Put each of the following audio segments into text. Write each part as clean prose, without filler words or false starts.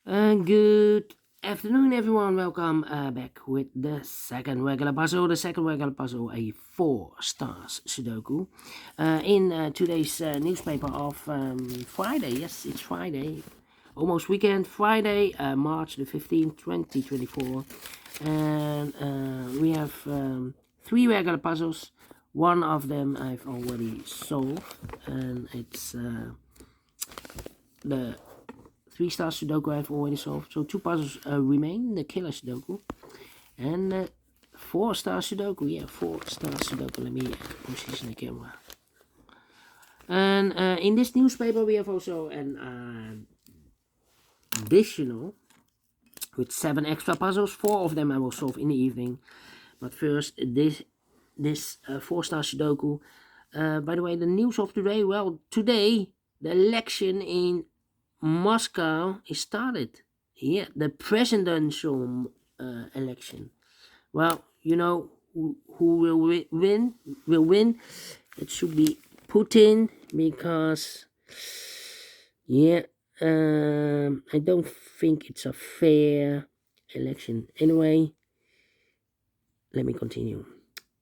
Good afternoon, everyone. Welcome back with the second regular puzzle. The second regular puzzle, a Four Stars Sudoku. In today's newspaper of Friday, yes, it's Friday, almost weekend, Friday, March the 15th, 2024. And we have three regular puzzles. One of them I've already solved, and it's the 3-star Sudoku I've already solved. So two puzzles remain, the killer Sudoku and the 4-star Sudoku. Yeah, 4-star Sudoku. Let me position the camera. And in this newspaper we have also an additional with 7 extra puzzles. 4 of them I will solve in the evening. But first, this 4-star Sudoku. By the way, the news of today. Well, today the election in Moscow is started. Yeah, the presidential election. Well, you know who will win? Will win. It should be Putin because, yeah, I don't think it's a fair election. Anyway, let me continue.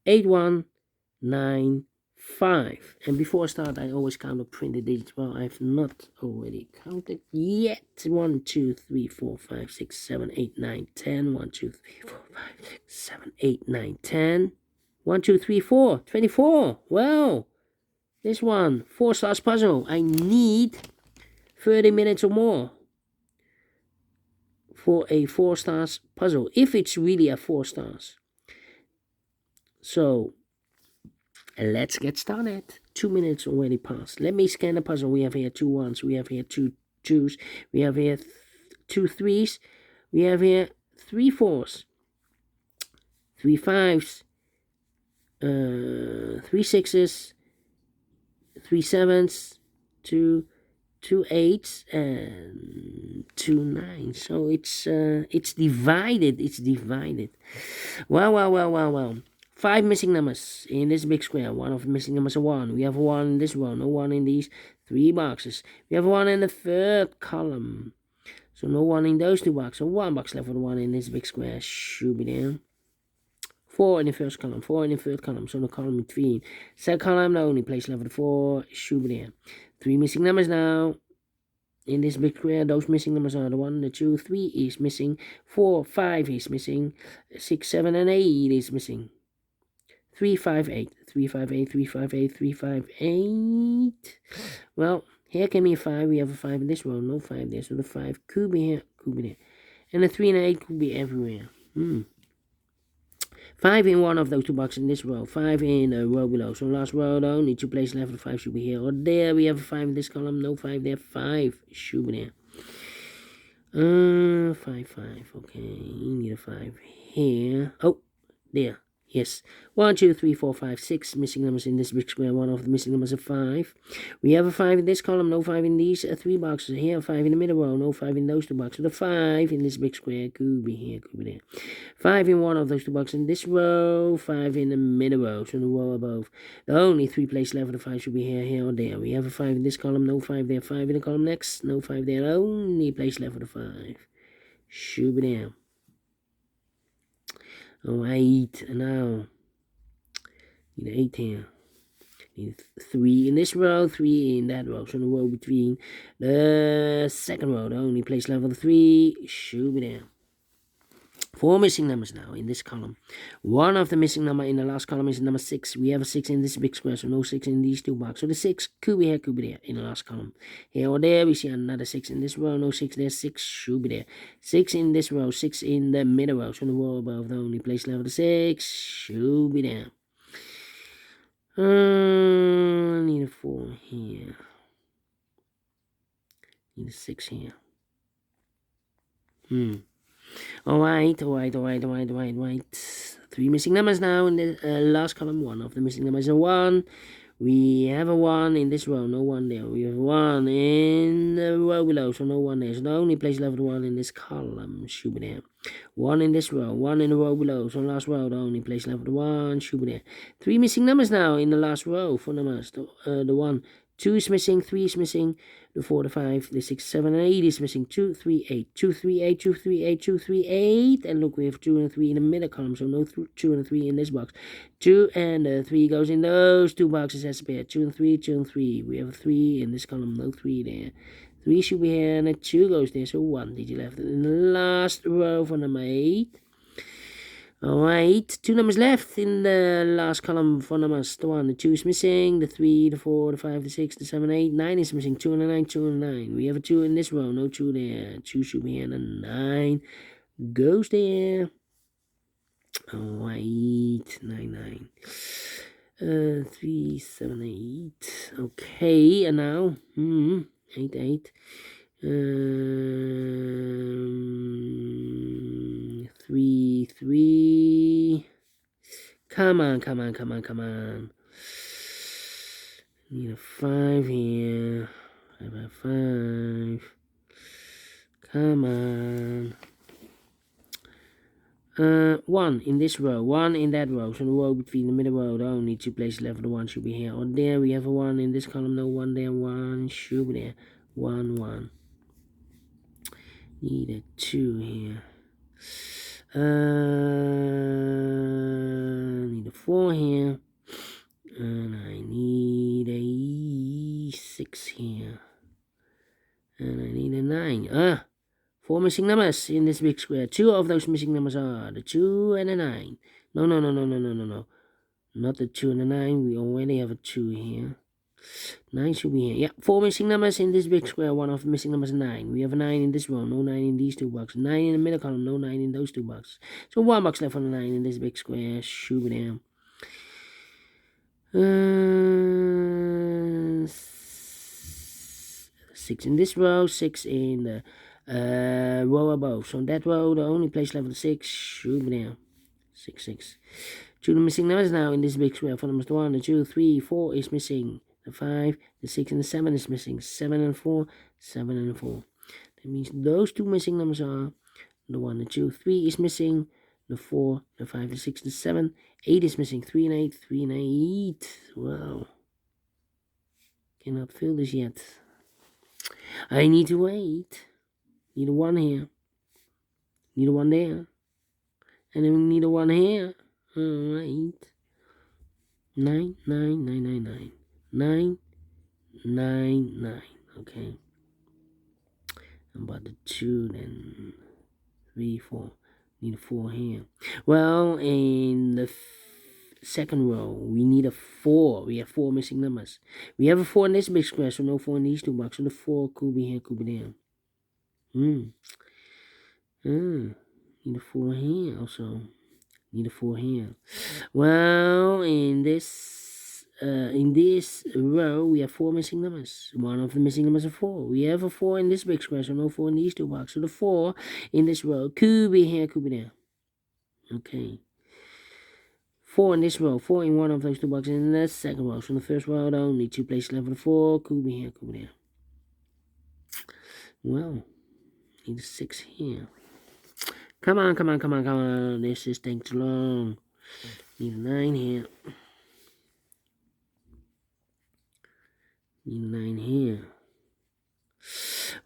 8195. And before I start, I always count the printed digits. Well, I've not already counted yet. 1, 2, 3, 4, 5, 6, 7, 8, 9, 10. 1, 2, 3, 4, 5, 6, 7, 8, 9, 10. 1, 2, 3, 4. 24. Well, this one, 4 stars puzzle. I need 30 minutes or more for a 4 stars puzzle, if it's really a 4 stars. So let's get started. 2 minutes already passed. Let me scan the puzzle. We have here 2 ones. We have here 2 twos. We have here 2 threes. We have here 3 fours. 3 fives. 3 sixes. 3 sevens. 2 eights and 2 nines. So it's divided. It's divided. Well. 5 missing numbers in this big square. One of the missing numbers is 1. We have 1 in this row. No 1 in these 3 boxes. We have 1 in the third column. So no 1 in those 2 boxes. So 1 box left for the 1 in this big square. Should be there. 4 in the first column. 4 in the third column. So no column between. Second column, the only place left for the 4. Should be there. 3 missing numbers now. In this big square, those missing numbers are the 1, the 2, 3 is missing. 4, 5 is missing. 6, 7, and 8 is missing. 358, 358, 358, 358. Well, here can be a 5. We have a 5 in this row. No 5 there. So the 5 could be here, could be there. And the 3 and 8 could be everywhere. 5 in one of those 2 boxes in this row. 5 in the row below. So last row, the only 2 places left. The 5 should be here or there. We have a 5 in this column. No 5 there. 5 should be there. 5, 5. Okay, need a 5 here. Oh, there. Yes, 1, 2, 3, 4, 5, 6 missing numbers in this big square. One of the missing numbers is 5. We have a 5 in this column, no 5 in these 3 boxes. Here, 5 in the middle row, no 5 in those 2 boxes. So the 5 in this big square could be here, could be there. 5 in one of those 2 boxes in this row, 5 in the middle row, so the row above. The only 3 places left for the 5 should be here, here, or there. We have a 5 in this column, no 5 there. 5 in the column next, no 5 there. The only place left for the 5 should be there. Alright, now. Need 8 here. Need 3 in this row, 3 in that row. So the row between the second row, the only place left for the 3 should be there. 4 missing numbers now in this column. One of the missing number in the last column is number 6. We have a 6 in this big square, so no 6 in these 2 boxes. So the 6 could be here, could be there in the last column. Here or there, we see another 6 in this row, no 6 there, 6 should be there. 6 in this row, 6 in the middle row, so the row above, the only place left for the 6 should be there. Need a 4 here. Need a 6 here. Alright. 3 missing numbers now in the last column. One of the missing numbers is a 1. We have a 1 in this row, no 1 there. We have 1 in the row below, so no 1 there. So the only place left for 1 in this column should be there. 1 in this row, 1 in the row below, so last row, the only place left for the 1 should be there. 3 missing numbers now in the last row for numbers. The 1, 2 is missing, 3 is missing, the 4, the 5, the 6, 7, and 8 is missing. 2, 3, 8, 2, 3, 8, 2, 3, 8, 2, 3, 8. And look, we have 2 and 3 in the middle column, so no 2 and 3 in this box. 2 and 3 goes in those two boxes as a pair. 2 and 3, 2 and 3. We have a 3 in this column, no 3 there. 3 should be here, and a 2 goes there, so 1 digit left. In the last row for number 8. Alright, 2 numbers left in the last column for numbers. The 1, the 2 is missing, the 3, the 4, the 5, the 6, the 7, 8, 9 is missing, 2 and a 9, 2 and a 9. We have a 2 in this row, no 2 there. 2 should be here, and a 9 goes there. Alright, 9, 9. 3, 7, 8. Okay, and now, 8, 8. 3, 3. Come on. Need a 5 here. 5. Come on. 1 in this row, 1 in that row. So the row between the middle row, the only 2 places left. The 1 should be here. Or there we have a 1 in this column. No 1 there. 1 should be there. 1, 1. Need a 2 here. Need a 4 here. And I need a 6 here. And I need a 9. 4 missing numbers in this big square. 2 of those missing numbers are the 2 and the 9. No. Not the 2 and the 9. We already have a 2 here. 9 should be here. Yeah, 4 missing numbers in this big square. 1 of the missing numbers is 9. We have a 9 in this row. No 9 in these two boxes. 9 in the middle column. No 9 in those two boxes. So 1 box left on the 9 in this big square. Should be there. 6 in this row. 6 in the row above. So in that row, the only place left of the 6 should be there. 6, 6. 2 of the missing numbers now in this big square. For numbers 1, the 2, 3, 4 is missing. The 5, the 6, and the 7 is missing. 7 and 4, 7 and 4. That means those 2 missing numbers are the 1, the 2, 3 is missing. The 4, the 5, the 6, the 7, 8 is missing. 3 and 8, 3 and 8. Wow. Cannot fill this yet. I need to wait. Need a 1 here. Need a 1 there. And then we need a 1 here. Alright. 9, 9, 9, 9, 9. 9, 9, 9. Okay. About the 2, then 3, 4. Need a 4 here. Well, in the second row, we need a 4. We have 4 missing numbers. We have a 4 in this big square, so no 4 in these two boxes. So the 4 could be here, could be there. Need a 4 here also. Need a 4 here. Well, in this row, we have 4 missing numbers. 1 of the missing numbers is 4. We have a 4 in this big square, so no 4 in these two boxes. So the 4 in this row could be here, could be there. Okay. 4 in this row, 4 in one of those two boxes in the second row. So in the first row, the only 2 places left for the 4 could be here, could be there. Well, need a 6 here. Come on. This is taking too long. Need a 9 here. Need a 9 here.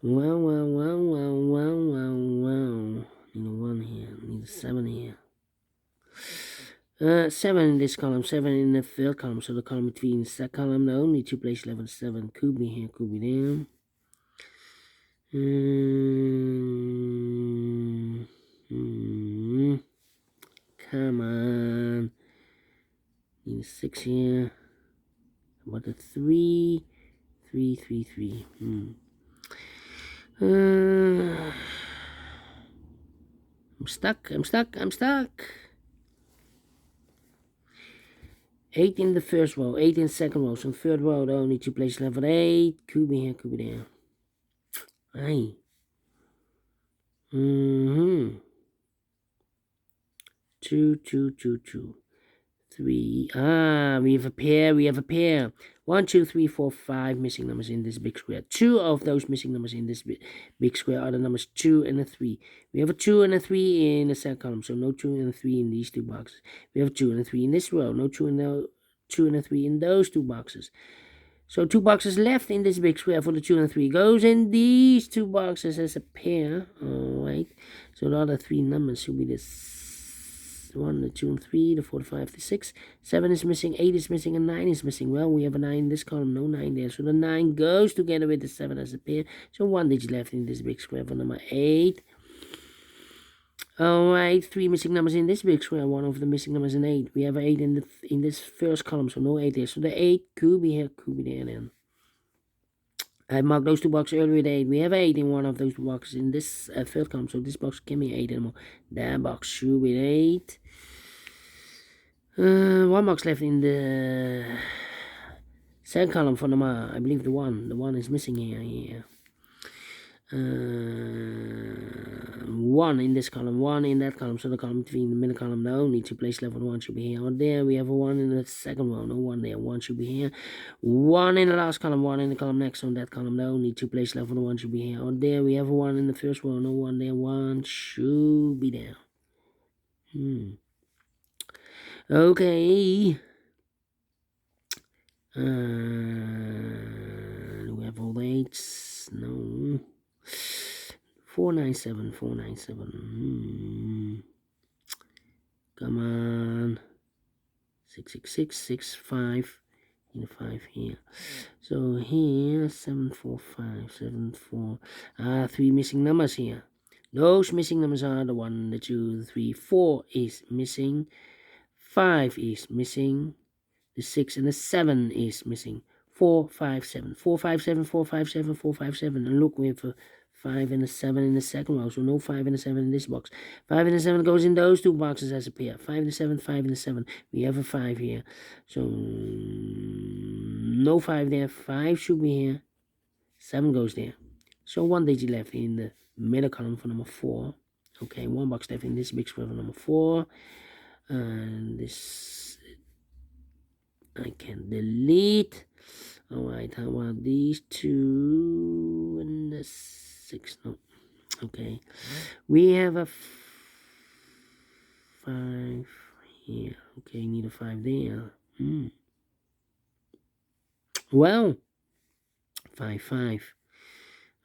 Well. Need a 1 here. Need a 7 here. 7 in this column, 7 in the third column. So the column between the second column, the only 2 places left of 7 could be here, could be there. Come on. Need a 6 here. About a 3. 3. I'm stuck. 8 in the first row, 8 in the second row. So third row, the only 2 places left for 8. Could be here, could be there. Aye. 2. 3. We have a pair. 1, 2, 3, 4, 5 missing numbers in this big square. 2 of those missing numbers in this big square are the numbers 2 and a 3. We have a 2 and a 3 in the second column, so no 2 and a 3 in these two boxes. We have a 2 and a 3 in this row, no 2 and a 3 in those two boxes. So 2 boxes left in this big square for the 2 and 3 goes in these 2 boxes as a pair. Alright. So the other 3 numbers should be this 1, the 2 and 3, the 4, the 5, the 6. 7 is missing, 8 is missing, and 9 is missing. Well, we have a 9 in this column, no 9 there. So the 9 goes together with the 7 as a pair. So 1 digit left in this big square for number 8. Alright, 3 missing numbers in this big square. One of the missing numbers is 8. We have an 8 in this first column, so no 8 there. So the 8 could be here, could be there then. I marked those 2 boxes earlier with 8. We have 8 in one of those 2 boxes in this third column, so this box can be 8 anymore. That box should be 8. 1 box left in the second column for number, I believe the 1. The 1 is missing here, yeah. 1 in this column, 1 in that column, so the column between the middle column, the only 2 place left, 1 should be here. Or there, we have a 1 in the second row, no 1 there, 1 should be here. 1 in the last column, 1 in the column next, on that column, the only 2 place left, 1 should be here. Or there, we have a 1 in the first row, no 1 there, 1 should be there. Okay. Do we have all the 8s? No. 497, 497. Come on. 666, 65. In the 5 here. So here, 745, 74. 3 missing numbers here. Those missing numbers are the 1, the 2, the 3, 4 is missing. 5 is missing. The 6 and the 7 is missing. 4, 5, 7. 4, 5, 7, 4, 5, 7, 4, 5, 7. And look, we have a 5 and a 7 in the second row. So no 5 and a 7 in this box. 5 and a 7 goes in those 2 boxes as a pair. 5 and a 7, 5 and a 7. We have a 5 here. So no 5 there. 5 should be here. 7 goes there. So 1 digit left in the middle column for number 4. Okay, 1 box left in this big square for number 4. And this I can delete. Alright, how about these 2 and the 6? No. Okay. We have a 5 here. Okay, need a 5 there. Well, 5, 5.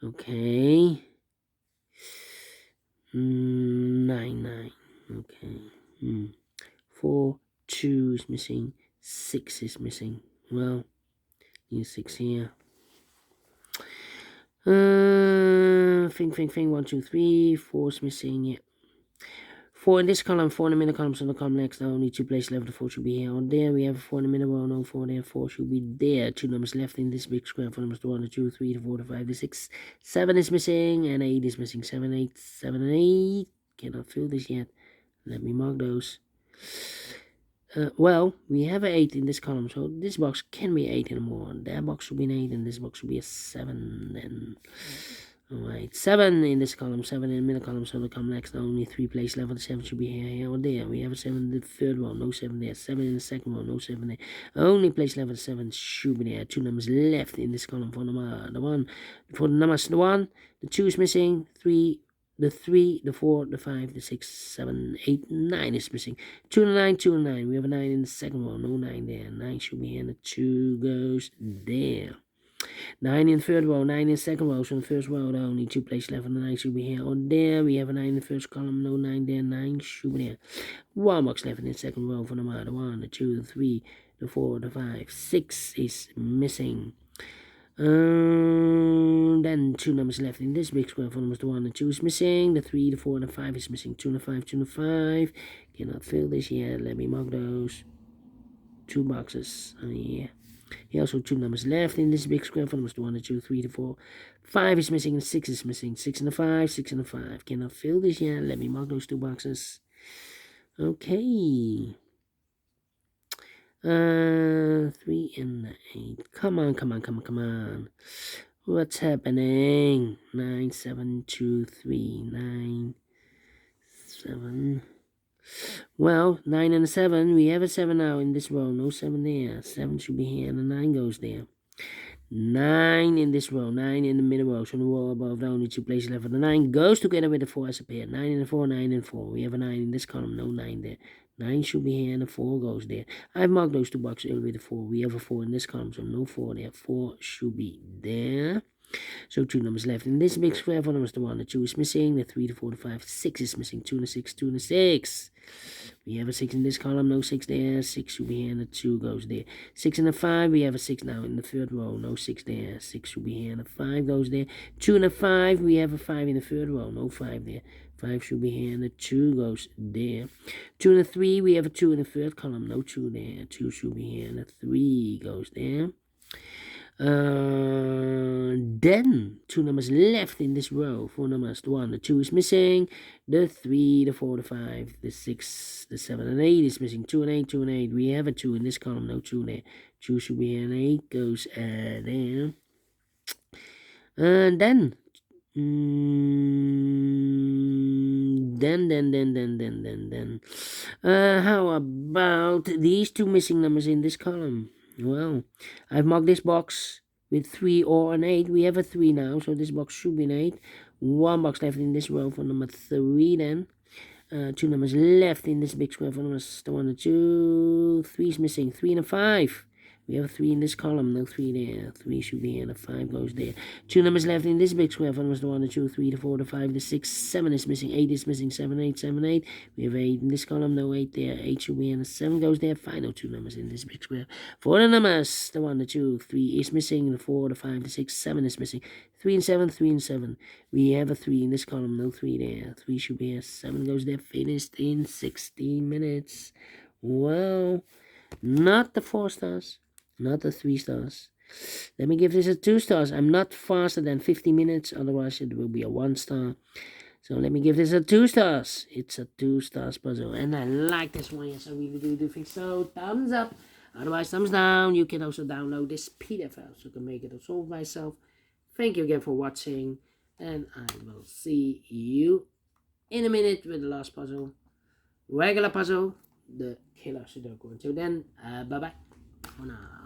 Okay. 9, 9. Okay. 4, 2 is missing. 6 is missing. Well, need 6 here. Think. 1, 2, 3. 4 is missing. Yeah. 4 in this column, 4 in the middle column, so the column next, now only 2 places left, the 4 should be here. On there, we have 4 in the middle row, no 4 there, 4 should be there. 2 numbers left in this big square, 4 numbers, the 1, the 2, 3, the 4, the 5, the 6, 7 is missing, and 8 is missing. 7, 8, 7, and 8. Cannot fill this yet. Let me mark those. Well, we have an 8 in this column, so this box can be 8 anymore. That box should be an 8, and this box should be a 7, then. Alright, 7 in this column, 7 in the middle column, so the column next, only 3 places left, the 7 should be here or there. We have a 7 in the third row, no 7 there. 7 in the second row, no 7 there. Only place left, the 7 should be there. 2 numbers left in this column for number, the 1. For the numbers, the 1, the 2 is missing, 3, the 3, the 4, the 5, the 6, 7, 8, 9 is missing. 2 and 9, 2 and 9. We have a 9 in the second row, no 9 there. 9 should be here, and the 2 goes there. 9 in the third row, 9 in the second row, so in the first row, there are only 2 places left, and the 9 should be here or there. We have a 9 in the first column, no 9 there, 9 should be there. 1 box left in the second row for the 1, the 2, the 3, the 4, the 5, 6 is missing. Then 2 numbers left in this big square for numbers, the 1, the 2 is missing, the 3, the 4, and the 5 is missing. 2 and the 5, 2 and the 5. Cannot fill this yet. Let me mark those. 2 boxes. Yeah. Here also 2 numbers left in this big square for numbers, the 1, the 2, 3, the 4, 5 is missing, and 6 is missing. 6 and the 5, 6 and the 5. Cannot fill this yet. Let me mark those 2 boxes. Okay. 3 and the 8. Come on. What's happening? 9, 7, 2, 3, 9, 7. Well, 9 and a 7. We have a 7 now in this row. No 7 there. 7 should be here, and the 9 goes there. 9 in this row. 9 in the middle row. So the row above, the only 2 places left. The 9 goes together with the 4 as a pair. 9 and 4, 9 and 4. We have a 9 in this column. No 9 there. 9 should be here and a 4 goes there. I've marked those 2 boxes earlier with a 4. We have a 4 in this column, so no 4 there. 4 should be there. So 2 numbers left in this big square. 4 numbers, the 1, the 2 is missing. The 3, the 4, the 5, 6 is missing. 2 and a 6, 2 and a 6. We have a 6 in this column, no 6 there. 6 should be here and the 2 goes there. 6 and a 5, we have a 6 now in the third row, no 6 there. 6 should be here and a 5 goes there. 2 and a 5, we have a 5 in the third row, no 5 there. 5 should be here and the 2 goes there. 2 and a 3, we have a 2 in the third column, no 2 there. 2 should be here and the 3 goes there. Then 2 numbers left in this row. 4 numbers, the 1, the 2 is missing. The 3, the 4, the 5, the 6, the 7 and 8 is missing. 2 and 8, 2 and 8. We have a 2 in this column, no 2 there. 2 should be here and 8 goes there. And then how about these 2 missing numbers in this column? Well, I've marked this box with 3 or an 8. We have a 3 now, so this box should be an 8. 1 box left in this row for number 3 then. 2 numbers left in this big square for numbers 1 and 2. 3 is missing. 3 and a 5. We have a 3 in this column, no 3 there. 3 should be here, and a 5 goes there. 2 numbers left in this big square for numbers 1 and 2, 3, the 4, the 5, the 6, 7 is missing. 8 is missing. 7, 8, 7, 8. We have 8 in this column, no 8 there. 8 should be here, and a 7 goes there. Final 2 numbers in this big square. 4 the numbers, the 1, the 2, 3 is missing. The 4, the 5, the 6, 7 is missing. 3 and 7, 3 and 7. We have a 3 in this column, no 3 there. 3 should be here, 7 goes there. Finished in 16 minutes. Well, not the 4 stars. Not the 3 stars. Let me give this a 2 stars. I'm not faster than 50 minutes, otherwise it will be a 1 star. So let me give this a 2 stars. It's a 2 stars puzzle, and I like this one. Yes, I really do think so. Thumbs up. Otherwise, thumbs down. You can also download this PDF file so you can make it solve myself. Thank you again for watching, and I will see you in a minute with the last puzzle. Regular puzzle, the killer Sudoku. Until then, bye-bye for now.